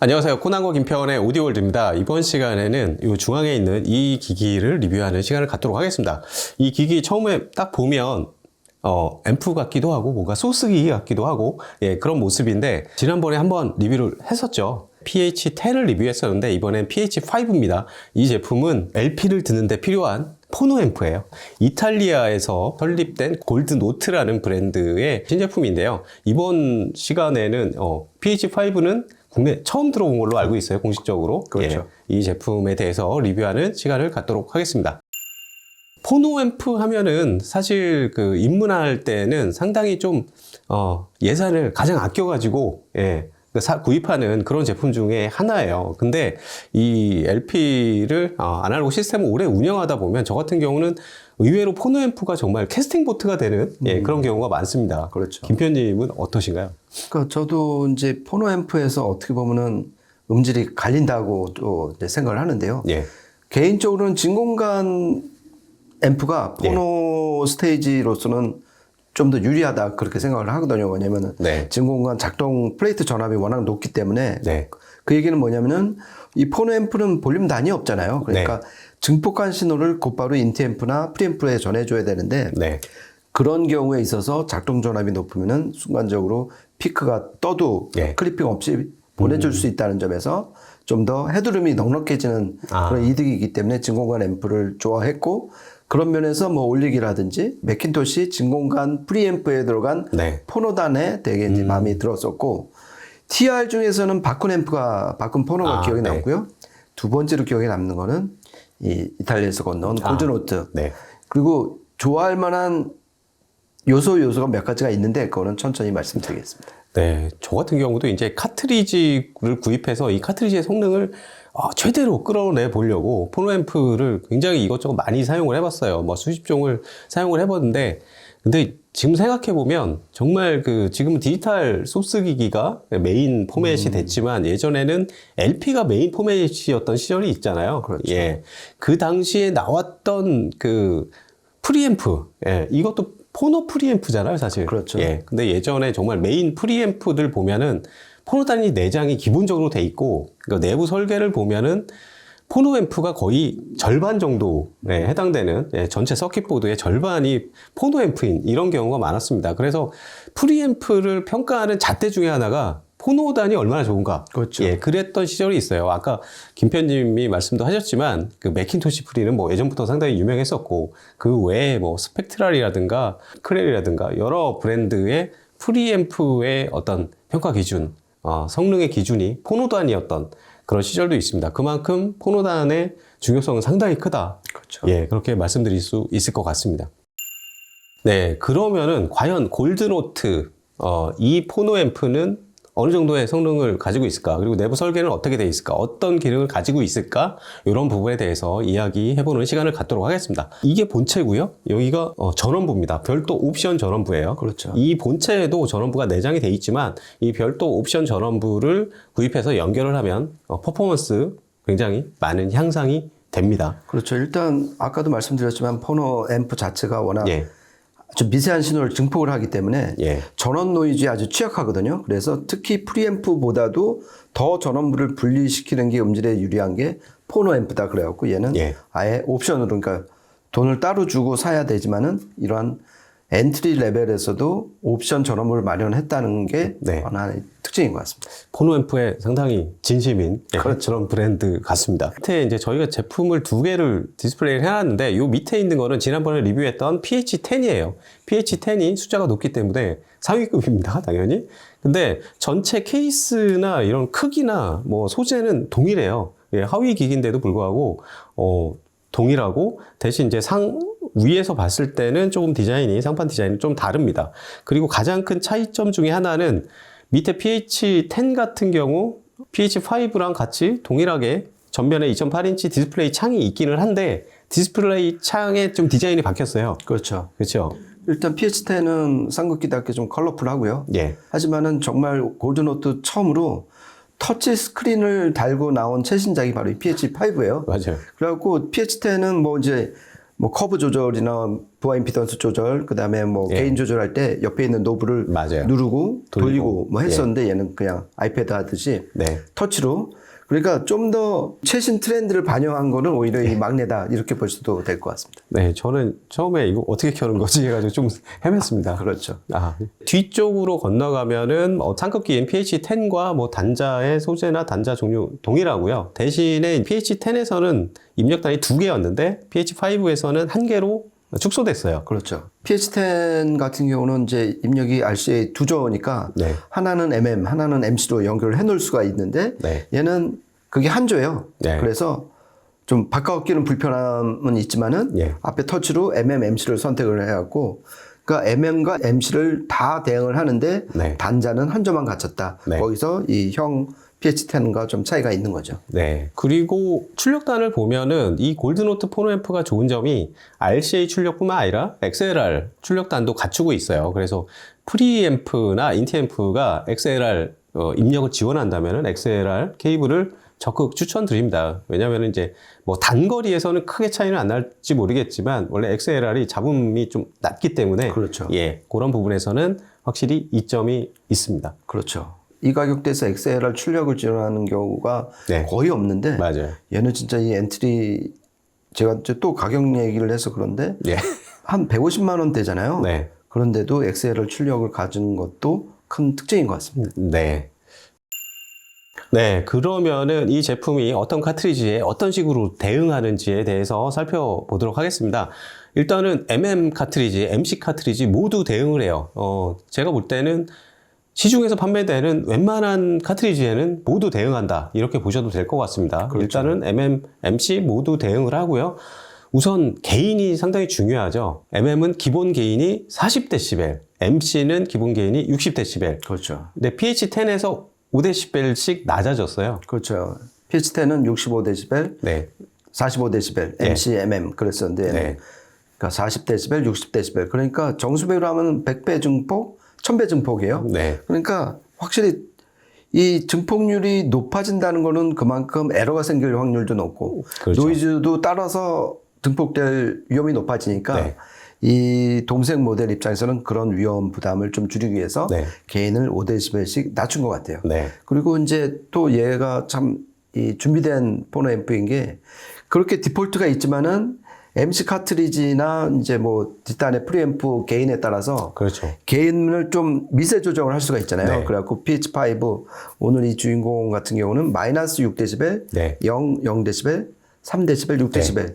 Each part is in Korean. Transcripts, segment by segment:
안녕하세요. 코난고 김평원의 오디오월드입니다. 이번 시간에는 이 중앙에 있는 이 기기를 리뷰하는 시간을 갖도록 하겠습니다. 이 기기 처음에 딱 보면 앰프 같기도 하고 뭔가 소스 기기 같기도 하고 그런 모습인데 지난번에 한번 리뷰를 했었죠. PH10을 리뷰했었는데 이번엔 PH5입니다. 이 제품은 LP를 듣는데 필요한 포노 앰프예요. 이탈리아에서 설립된 골드노트라는 브랜드의 신제품인데요. 이번 시간에는 PH5는 국내 처음 들어온 걸로 알고 있어요, 공식적으로. 그렇죠. 이 제품에 대해서 리뷰하는 시간을 갖도록 하겠습니다. 포노 앰프 하면은 사실 입문할 때는 상당히 좀 예산을 가장 아껴가지고 구입하는 그런 제품 중에 하나예요. 근데 이 LP를 아날로그 시스템을 오래 운영하다 보면 저 같은 경우는 의외로 포노 앰프가 정말 캐스팅 보트가 되는 그런 경우가 많습니다. 그렇죠. 김편님은 어떠신가요? 그러니까 저도 이제 포노 앰프에서 어떻게 보면은 음질이 갈린다고 또 생각을 하는데요. 개인적으로는 진공관 앰프가 포노 스테이지로서는 좀 더 유리하다 그렇게 생각을 하거든요. 왜냐면은 진공관 작동 플레이트 전압이 워낙 높기 때문에 그 얘기는 뭐냐면은 이 포노 앰프는 볼륨 단위 없잖아요. 그러니까 증폭한 신호를 곧바로 인트앰프나 프리앰프에 전해줘야 되는데 그런 경우에 있어서 작동 전압이 높으면은 순간적으로 피크가 떠도 클리핑 없이 보내줄 수 있다는 점에서 좀 더 헤드룸이 넉넉해지는 그런 이득이기 때문에 진공관 앰프를 좋아했고, 그런 면에서 뭐 올리기라든지 맥킨토시 진공관 프리앰프에 들어간 포노단에 되게 이제 마음이 들었었고, TR 중에서는 바쿤 포노가 기억에 남고요. 두 번째로 기억에 남는 거는 이 이탈리아에서 건너온 골드노트. 그리고 좋아할 만한 요소가 몇 가지가 있는데 그거는 천천히 말씀드리겠습니다. 저 같은 경우도 이제 카트리지를 구입해서 이 카트리지의 성능을 최대로 끌어내 보려고 포노 앰프를 굉장히 이것저것 많이 사용을 해봤어요. 뭐 수십 종을 사용을 해봤는데, 근데 지금 생각해보면 정말 지금 디지털 소스 기기가 메인 포맷이 됐지만 예전에는 LP가 메인 포맷이었던 시절이 있잖아요. 그렇죠. 그 당시에 나왔던 프리앰프, 이것도 포노 프리앰프잖아요, 사실. 그렇죠. 근데 예전에 정말 메인 프리앰프들 보면은 포노 단위 내장이 기본적으로 돼 있고, 그러니까 내부 설계를 보면은 포노 앰프가 거의 절반 정도에 해당되는 전체 서킷보드의 절반이 포노 앰프인 이런 경우가 많았습니다. 그래서 프리앰프를 평가하는 잣대 중에 하나가 포노단이 얼마나 좋은가. 그렇죠. 그랬던 시절이 있어요. 아까 김편님이 말씀도 하셨지만 맥킨토시 프리는 뭐 예전부터 상당히 유명했었고, 그 외에 뭐 스펙트랄이라든가 크렐이라든가 여러 브랜드의 프리앰프의 어떤 평가 기준, 성능의 기준이 포노단이었던 그런 시절도 있습니다. 그만큼 포노단의 중요성은 상당히 크다. 그렇죠. 그렇게 말씀드릴 수 있을 것 같습니다. 그러면은 과연 골드노트 이 포노 앰프는 어느 정도의 성능을 가지고 있을까? 그리고 내부 설계는 어떻게 되어 있을까? 어떤 기능을 가지고 있을까? 이런 부분에 대해서 이야기해보는 시간을 갖도록 하겠습니다. 이게 본체고요. 여기가 전원부입니다. 별도 옵션 전원부예요. 그렇죠. 이 본체에도 전원부가 내장이 되어 있지만 이 별도 옵션 전원부를 구입해서 연결을 하면 퍼포먼스 굉장히 많은 향상이 됩니다. 그렇죠. 일단 아까도 말씀드렸지만 포노 앰프 자체가 워낙 아주 미세한 신호를 증폭을 하기 때문에 전원 노이즈에 아주 취약하거든요. 그래서 특히 프리앰프보다도 더 전원부를 분리시키는 게 음질에 유리한 게 포노 앰프다 그래갖고 얘는 아예 옵션으로, 그러니까 돈을 따로 주고 사야 되지만은 이러한 엔트리 레벨에서도 옵션 전원부를 마련했다는 게 하나의 특징인 것 같습니다. 포노 앰프에 상당히 진심인 그런 브랜드 같습니다. 밑에 이제 저희가 제품을 두 개를 디스플레이를 해놨는데 이 밑에 있는 거는 지난번에 리뷰했던 PH10이에요. PH10이 숫자가 높기 때문에 상위급입니다, 당연히. 근데 전체 케이스나 이런 크기나 뭐 소재는 동일해요. 하위 기기인데도 불구하고 동일하고, 대신 이제 위에서 봤을 때는 조금 상판 디자인이 좀 다릅니다. 그리고 가장 큰 차이점 중에 하나는 밑에 PH10 같은 경우 PH5랑 같이 동일하게 전면에 2.8인치 디스플레이 창이 있기는 한데 디스플레이 창의 좀 디자인이 바뀌었어요. 그렇죠. 그렇죠. 일단 PH10은 쌍극기답게 좀 컬러풀하고요. 하지만은 정말 골드노트 처음으로 터치 스크린을 달고 나온 최신작이 바로 이 PH5예요. 맞아요. 그래갖고 PH10은 뭐 이제 뭐 커브 조절이나 부하 임피던스 조절, 그다음에 뭐 게인 조절할 때 옆에 있는 노브를 맞아요. 누르고 돌리고 뭐 했었는데 예. 얘는 그냥 아이패드 하듯이 네. 터치로. 그러니까 좀 더 최신 트렌드를 반영한 거는 오히려 이 막내다 이렇게 볼 수도 될 것 같습니다. 네, 저는 처음에 이거 어떻게 켜는 거지 해가지고 좀 헤맸습니다. 그렇죠. 뒤쪽으로 건너가면은 상급기인 PH10과 뭐 단자의 소재나 단자 종류 동일하고요. 대신에 PH10에서는 입력단이 2개였는데 PH5에서는 1개로 축소됐어요. 그렇죠. PH10 같은 경우는 이제 입력이 RCA 두 조니까 네. 하나는 MM, 하나는 MC로 연결을 해 놓을 수가 있는데 네. 얘는 그게 한 조예요. 네. 그래서 좀 바꿔끼는 불편함은 있지만은 예. 앞에 터치로 MM, MC를 선택을 해갖고 그러니까 MM과 MC를 다 대응을 하는데 네. 단자는 한 조만 갖췄다. 네. 거기서 이 형 PH10과 좀 차이가 있는 거죠. 네. 그리고 출력단을 보면은 이 골드노트 포노앰프가 좋은 점이 RCA 출력뿐만 아니라 XLR 출력단도 갖추고 있어요. 그래서 프리앰프나 인티앰프가 XLR 입력을 지원한다면은 XLR 케이블을 적극 추천드립니다. 왜냐하면 이제 뭐 단거리에서는 크게 차이는 안 날지 모르겠지만 원래 XLR이 잡음이 좀 낮기 때문에 그렇죠. 예, 그런 부분에서는 확실히 이점이 있습니다. 그렇죠. 이 가격대에서 XLR 출력을 지원하는 경우가 네. 거의 없는데 맞아요. 얘는 진짜 이 엔트리 제가 이제 또 가격 얘기를 해서 그런데 예. 한 150만 원대잖아요. 네. 그런데도 XLR 출력을 가진 것도 큰 특징인 것 같습니다. 네. 네, 그러면은 이 제품이 어떤 카트리지에 어떤 식으로 대응하는지에 대해서 살펴보도록 하겠습니다. 일단은 MM 카트리지, MC 카트리지 모두 대응을 해요. 제가 볼 때는 시중에서 판매되는 웬만한 카트리지에는 모두 대응한다. 이렇게 보셔도 될 것 같습니다. 그렇죠. 일단은 MM, MC 모두 대응을 하고요. 우선 게인이 상당히 중요하죠. MM은 기본 게인이 40dB, MC는 기본 게인이 60dB. 그렇죠. 근데 PH10에서 5dB씩 낮아졌어요. 그렇죠. PH10은 65dB, 네. 45dB, MC, MM 그랬었는데 네. 그러니까 40dB, 60dB. 그러니까 정수배로 하면 100배 증폭, 1000배 증폭이에요. 네. 그러니까 확실히 이 증폭률이 높아진다는 거는 그만큼 에러가 생길 확률도 높고 그렇죠. 노이즈도 따라서 증폭될 위험이 높아지니까 네. 이 동생 모델 입장에서는 그런 위험 부담을 좀 줄이기 위해서 네. 게인을 5dB씩 낮춘 것 같아요. 네. 그리고 이제 또 얘가 참 이 준비된 포너 앰프인 게 그렇게 디폴트가 있지만은 MC 카트리지나 이제 뭐 뒷단의 프리앰프 게인에 따라서 그렇죠. 게인을 좀 미세 조정을 할 수가 있잖아요. 네. 그래갖고 PH5 오늘 이 주인공 같은 경우는 마이너스 6dB, 네. 0dB, 3dB, 6dB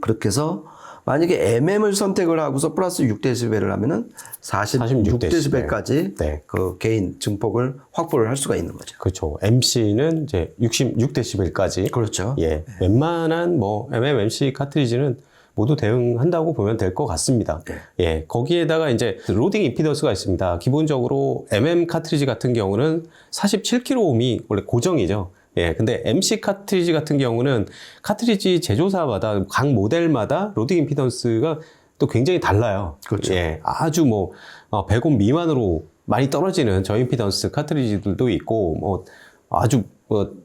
그렇게 해서 만약에 MM을 선택을 하고서 플러스 6dB를 하면은 46dB까지 네. 그 게인 증폭을 확보를 할 수가 있는 거죠. 그렇죠. MC는 이제 66dB까지. 그렇죠. 예. 웬만한 뭐 MM, MC 카트리지는 모두 대응한다고 보면 될 것 같습니다. 네. 예. 거기에다가 이제 로딩 임피던스가 있습니다. 기본적으로 MM 카트리지 같은 경우는 47kΩ이 원래 고정이죠. 예, 근데 MC 카트리지 같은 경우는 카트리지 제조사마다 각 모델마다 로딩 임피던스가 또 굉장히 달라요. 그렇죠. 예, 아주 뭐 100옴 미만으로 많이 떨어지는 저임피던스 카트리지들도 있고 뭐 아주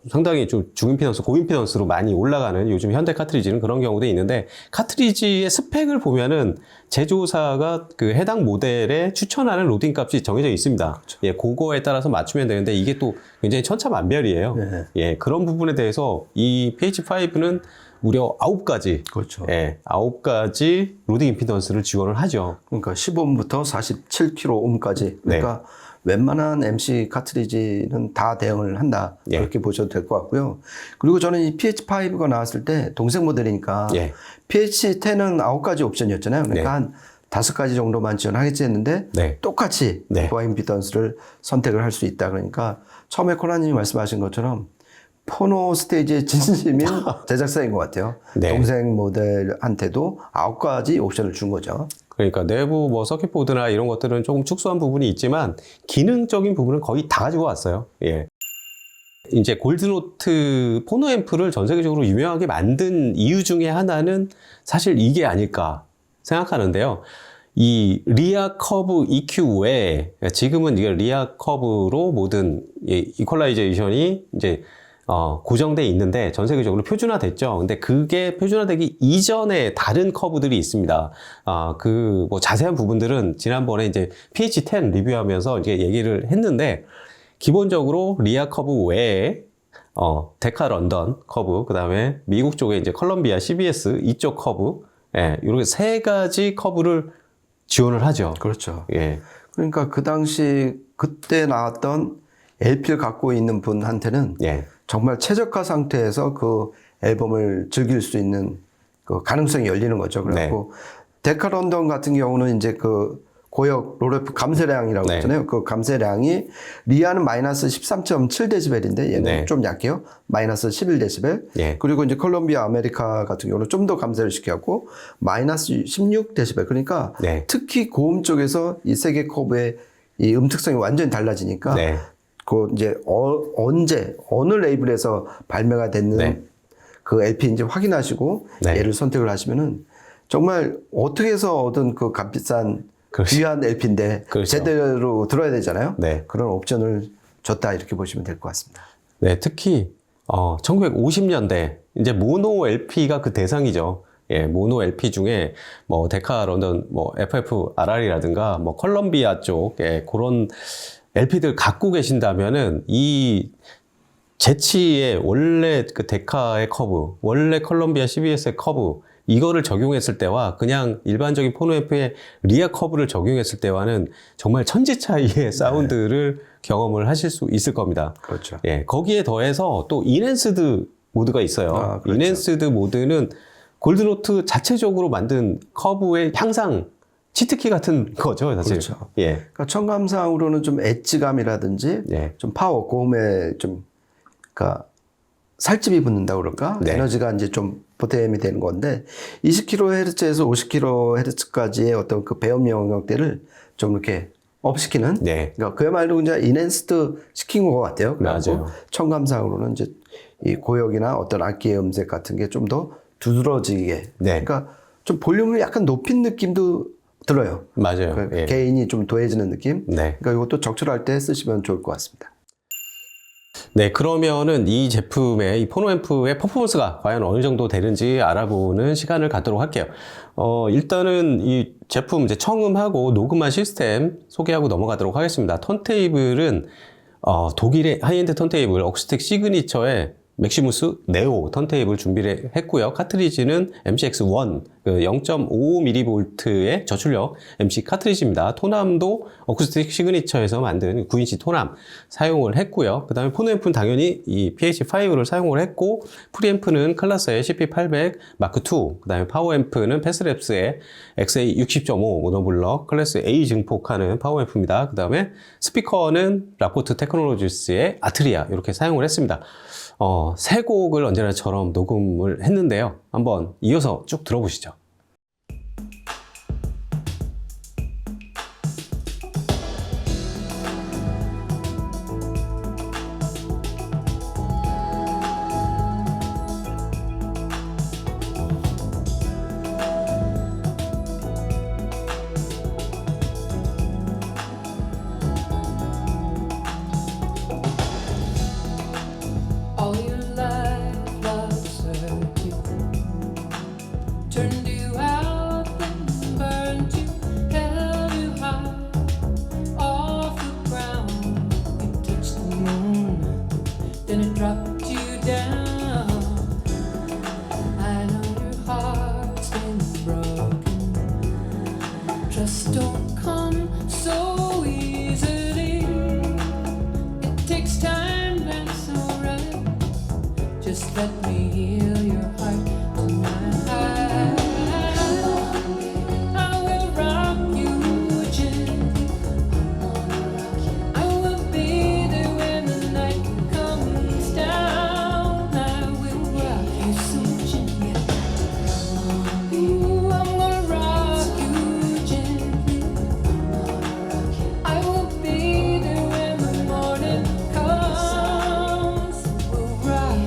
상당히 좀 중임피던스, 고임피던스로 많이 올라가는 요즘 현대 카트리지는 그런 경우도 있는데 카트리지의 스펙을 보면은 제조사가 그 해당 모델에 추천하는 로딩 값이 정해져 있습니다. 그렇죠. 예, 그거에 따라서 맞추면 되는데 이게 또 굉장히 천차만별이에요. 네. 예, 그런 부분에 대해서 이 PH5는 무려 9가지. 그렇죠. 예, 9가지 로딩 임피던스를 지원을 하죠. 그러니까 10옴부터 47kΩ까지. 그러니까 웬만한 MC 카트리지는 다 대응을 한다. 예. 그렇게 보셔도 될 것 같고요. 그리고 저는 이 PH5가 나왔을 때 동생 모델이니까 예. PH10은 9가지 옵션이었잖아요. 그러니까 네. 한 5가지 정도만 지원하겠지 했는데 네. 똑같이 네. 부하 임피던스를 선택을 할 수 있다. 그러니까 처음에 코나님이 말씀하신 것처럼 포노 스테이지의 진심인 제작사인 것 같아요. 네. 동생 모델한테도 9가지 옵션을 준 거죠. 그러니까 내부 뭐 서킷보드나 이런 것들은 조금 축소한 부분이 있지만 기능적인 부분은 거의 다 가지고 왔어요. 예. 이제 골드노트 포노앰프를 전 세계적으로 유명하게 만든 이유 중에 하나는 사실 이게 아닐까 생각하는데요. 이 리아 커브 EQ 외에 지금은 이게 리아 커브로 모든 이퀄라이제이션이 이제 고정돼 있는데 전 세계적으로 표준화됐죠. 근데 그게 표준화되기 이전에 다른 커브들이 있습니다. 그 뭐 자세한 부분들은 지난번에 이제 PH10 리뷰하면서 이제 얘기를 했는데, 기본적으로 리아 커브 외에 데카 런던 커브, 그 다음에 미국 쪽에 이제 컬럼비아 CBS 이쪽 커브, 예, 이렇게 세 가지 커브를 지원을 하죠. 그렇죠. 예. 그러니까 그 당시 그때 나왔던 LP를 갖고 있는 분한테는 예. 정말 최적화 상태에서 그 앨범을 즐길 수 있는 그 가능성이 열리는 거죠. 그래갖고 데카 런던 같은 경우는 이제 그 고역 로레프 감쇄량이라고 했잖아요. 그 감쇄량이 리아는 마이너스 13.7데시벨인데 얘는 좀 약해요. 마이너스 11데시벨. 예. 그리고 이제 콜롬비아 아메리카 같은 경우는 좀 더 감쇄를 시켰고 마이너스 16데시벨. 그러니까 특히 고음 쪽에서 이 세 개 커브의 이 음특성이 완전히 달라지니까 그 이제 언제 어느 레이블에서 발매가 됐는 그 LP인지 확인하시고 얘를 선택을 하시면은 정말 어떻게 해서 얻은 그 값비싼 귀한 LP인데 제대로 들어야 되잖아요. 그런 옵션을 줬다 이렇게 보시면 될 것 같습니다. 네, 특히 1950년대 이제 모노 LP가 그 대상이죠. 예, 모노 LP 중에 뭐 데카 런던, 뭐 FFRR이라든가 뭐 컬럼비아 쪽 그런 LP들 갖고 계신다면은 이 제치의 원래 그 데카의 커브, 원래 컬럼비아 CBS의 커브, 이거를 적용했을 때와 그냥 일반적인 포노 앰프의 리아 커브를 적용했을 때와는 정말 천지 차이의 사운드를 경험을 하실 수 있을 겁니다. 그렇죠. 예, 거기에 더해서 또 인핸스드 모드가 있어요. 그렇죠. 인핸스드 모드는 골드노트 자체적으로 만든 커브의 향상 치트키 같은 거죠, 사실. 그렇죠. 예. 그러니까 청감상으로는 좀 엣지감이라든지 좀 파워, 고음에 좀 그러니까 살집이 붙는다 그럴까? 에너지가 이제 좀 보탬이 되는 건데 20kHz에서 50kHz까지의 어떤 그 배음 영역대를 좀 이렇게 업시키는 그러니까 그야말로 이제 인핸스드 시킨 것 같아요. 그래서 청감상으로는 이제 이 고역이나 어떤 악기의 음색 같은 게 좀 더 두드러지게 그러니까 좀 볼륨을 약간 높인 느낌도 들어요. 맞아요. 그 개인이 좀 도해지는 느낌. 그러니까 이것도 적절할 때 쓰시면 좋을 것 같습니다. 네, 그러면은 이 제품의 이 포노 앰프의 퍼포먼스가 과연 어느 정도 되는지 알아보는 시간을 갖도록 할게요. 일단은 이 제품 이제 청음하고 녹음한 시스템 소개하고 넘어가도록 하겠습니다. 턴테이블은 독일의 하이엔드 턴테이블 어쿠스틱 시그니처의 맥시무스 네오 턴테이블 준비를 했고요. 카트리지는 MCX1 0.55mV의 저출력 MC 카트리지입니다. 토남도 어쿠스틱 시그니처에서 만든 9인치 토남 사용을 했고요. 그 다음에 포노앰프는 당연히 이 PH5를 사용을 했고, 프리앰프는 클라스의 CP800 마크2, 그 다음에 파워앰프는 패스랩스의 XA60.5 모노블럭 클래스 A 증폭하는 파워앰프입니다. 그 다음에 스피커는 라포트 테크놀로지스의 아트리아 이렇게 사용을 했습니다. 세 곡을 언제나처럼 녹음을 했는데요. 한번 이어서 쭉 들어보시죠. Just don't come so easily. It takes time, that's alright. Just let me heal your heart tonight. I will rock you gently. I will be there when the night comes down. I will rock you so gently. Ooh, I'm gonna rock you gently. I will be there when the morning comes. We'll rock you.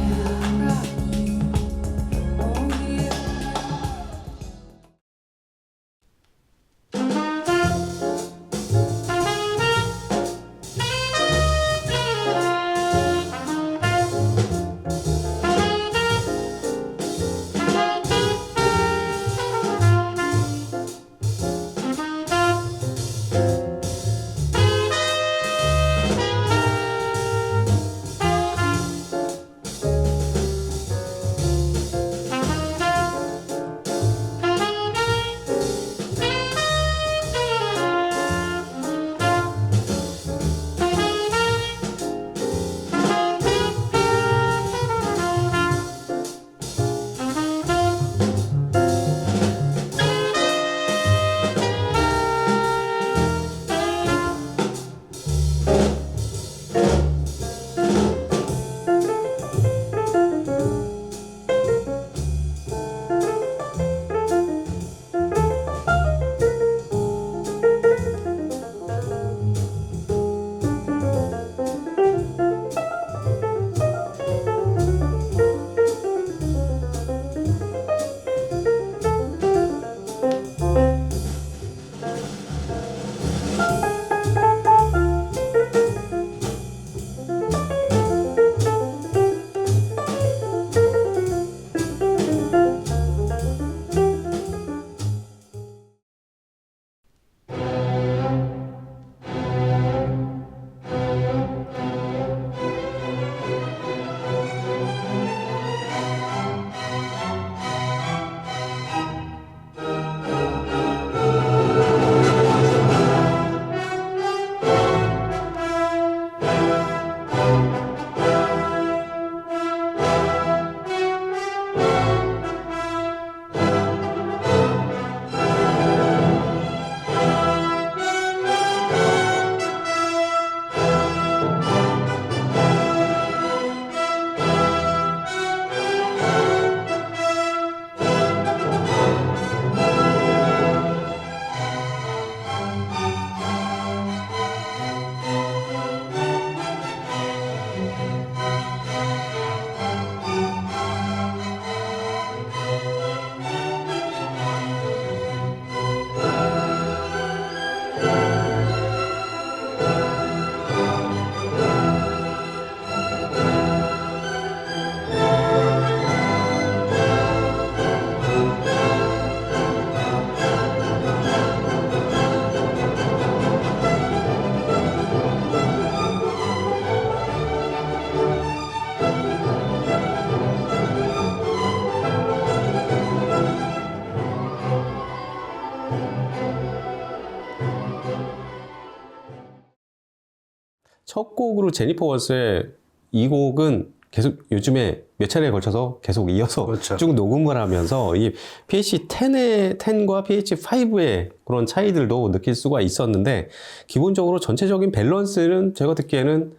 첫 곡으로 제니퍼 원스의 이 곡은 계속 요즘에 몇 차례에 걸쳐서 계속 이어서 그렇죠. 쭉 녹음을 하면서 이 PH10과 PH5의 그런 차이들도 느낄 수가 있었는데 기본적으로 전체적인 밸런스는 제가 듣기에는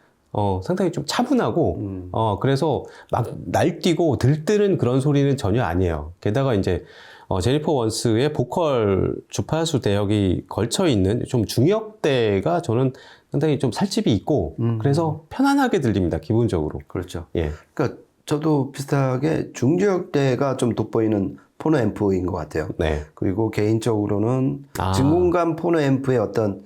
상당히 좀 차분하고 그래서 막 날뛰고 들뜨는 그런 소리는 전혀 아니에요. 게다가 이제 제니퍼 원스의 보컬 주파수 대역이 걸쳐 있는 좀 중역대가 저는 상당히 좀 살집이 있고 그래서 편안하게 들립니다. 기본적으로. 그렇죠. 예. 그러니까 저도 비슷하게 중저역대가 좀 돋보이는 포노 앰프인 것 같아요. 네. 그리고 개인적으로는 아. 진공관 포노 앰프의 어떤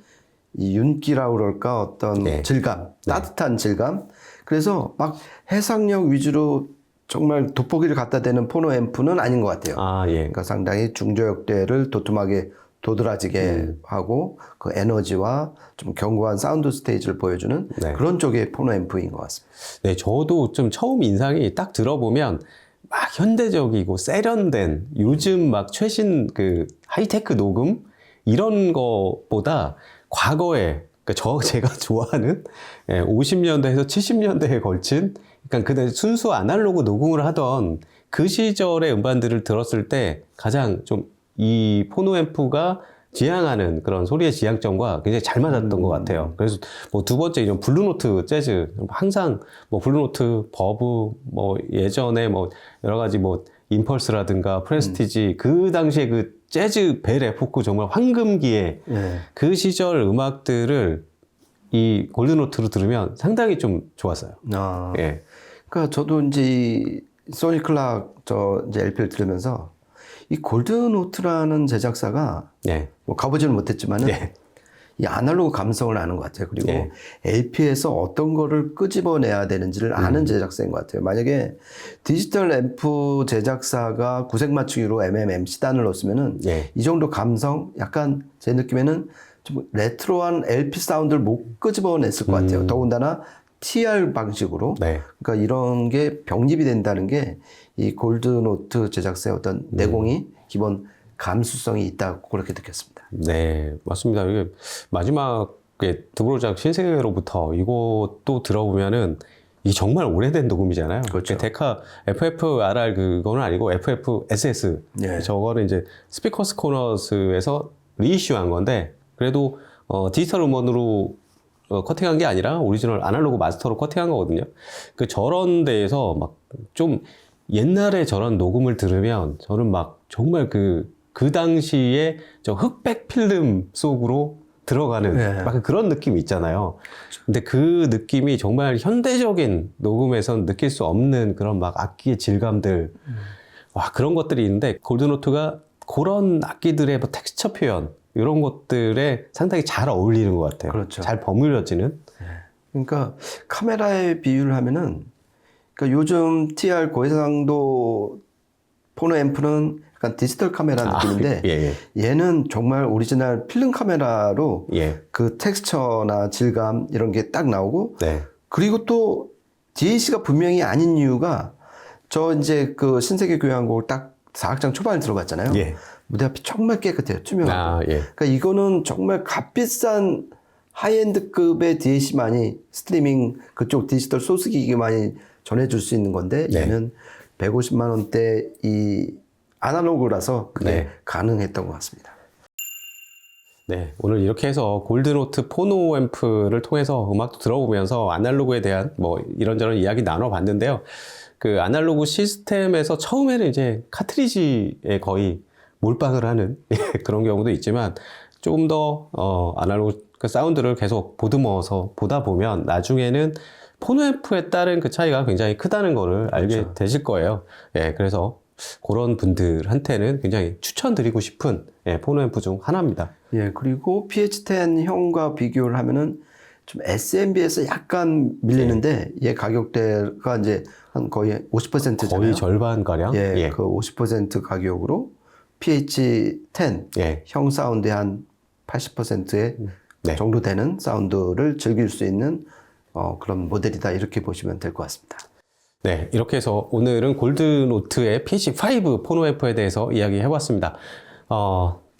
이 윤기라고 그럴까 어떤 네. 질감, 따뜻한 질감. 그래서 막 해상력 위주로 정말 돋보기를 갖다 대는 포노 앰프는 아닌 것 같아요. 아, 예. 그러니까 상당히 중저역대를 도톰하게 도드라지게 하고 그 에너지와 좀 견고한 사운드 스테이지를 보여주는 네. 그런 쪽의 포노 앰프인 것 같습니다. 네, 저도 좀 처음 인상이 딱 들어보면 막 현대적이고 세련된 요즘 막 최신 그 하이테크 녹음 이런 거보다 과거에 그러니까 제가 좋아하는 50년대에서 70년대에 걸친 그러니까 그때 순수 아날로그 녹음을 하던 그 시절의 음반들을 들었을 때 가장 좀 이 포노 앰프가 지향하는 그런 소리의 지향점과 굉장히 잘 맞았던 것 같아요. 그래서 뭐 두 번째 이런 블루노트 재즈 항상 뭐 블루노트 버브 뭐 예전에 뭐 여러 가지 뭐 임펄스라든가 프레스티지 그 당시에 그 재즈 벨 에포크 정말 황금기의 네. 그 시절 음악들을 이 골드노트로 들으면 상당히 좀 좋았어요. 아, 예. 그러니까 저도 이제 이 소니 클락 이제 LP를 들으면서 이 골드노트라는 제작사가 네. 뭐 가보지는 못했지만은 네. 이 아날로그 감성을 아는 것 같아요. 그리고 네. LP에서 어떤 거를 끄집어내야 되는지를 아는 제작사인 것 같아요. 만약에 디지털 앰프 제작사가 구색 맞추기로 MC단을 넣었으면은 네. 이 정도 감성, 약간 제 느낌에는 좀 레트로한 LP 사운드를 못 끄집어냈을 것 같아요. 더군다나 TR 방식으로. 네. 그러니까 이런 게 병립이 된다는 게 이 골드노트 제작사의 어떤 내공이 기본 감수성이 있다고 그렇게 느꼈습니다. 네, 맞습니다. 이게 마지막에 드보르작 신세계로부터 이것도 들어보면은 이게 정말 오래된 녹음이잖아요. 그렇죠. 데카 FFRR 그거는 아니고 FFSS. 예. 저거는 이제 스피커스 코너스에서 리이슈한 건데 그래도 디지털 음원으로 커팅한 게 아니라 오리지널 아날로그 마스터로 커팅한 거거든요. 그 저런 데에서 막 좀 옛날에 저런 녹음을 들으면 저는 막 정말 그 당시에 저 흑백 필름 속으로 들어가는 네. 막 그런 느낌이 있잖아요. 근데 그 느낌이 정말 현대적인 녹음에선 느낄 수 없는 그런 막 악기의 질감들, 와, 그런 것들이 있는데 골드노트가 그런 악기들의 뭐 텍스처 표현, 이런 것들에 상당히 잘 어울리는 것 같아요. 그렇죠. 잘 버무려지는. 그러니까 카메라에 비유를 하면은 그러니까 요즘 TR 고해상도 포노 앰프는 약간 디지털 카메라 느낌인데 예, 얘는 정말 오리지널 필름 카메라로 예. 그 텍스처나 질감 이런 게 딱 나오고 네. 그리고 또 DAC가 분명히 아닌 이유가 저 이제 그 신세계 교향곡을 딱 4악장 초반에 들어봤잖아요. 예. 무대 앞이 정말 깨끗해요. 투명하고. 아, 예. 그러니까 이거는 정말 값비싼 하이엔드급의 DAC만이 스트리밍 그쪽 디지털 소스 기기만이 전해줄 수 있는 건데 네. 얘는 150만 원대 이 아날로그라서 그게 네. 가능했던 것 같습니다. 네, 오늘 이렇게 해서 골드노트 포노 앰프를 통해서 음악도 들어보면서 아날로그에 대한 뭐 이런저런 이야기 나눠봤는데요. 그 아날로그 시스템에서 처음에는 이제 카트리지에 거의 몰빵을 하는 그런 경우도 있지만 조금 더 아날로그 그 사운드를 계속 보듬어서 보다 보면 나중에는 포노 앰프에 따른 그 차이가 굉장히 크다는 거를 알게 그렇죠. 되실 거예요. 예, 그래서 그런 분들한테는 굉장히 추천드리고 싶은 포노 앰프 중 하나입니다. 예, 그리고 PH10형과 비교를 하면은 좀 SMB에서 약간 밀리는데 얘 가격대가 이제 한 거의 50%잖아요. 거의 절반가량? 예, 그 50% 가격으로 PH10 예. 형 사운드의 한 80%의 네. 정도 되는 사운드를 즐길 수 있는 그런 모델이다 이렇게 보시면 될 것 같습니다. 네, 이렇게 해서 오늘은 골드노트의 PH5 포노 앰프에 대해서 이야기해봤습니다.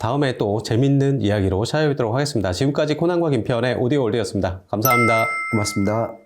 다음에 또 재밌는 이야기로 찾아뵙도록 하겠습니다. 지금까지 코난과 김태현의 오디오 월드였습니다. 감사합니다. 고맙습니다.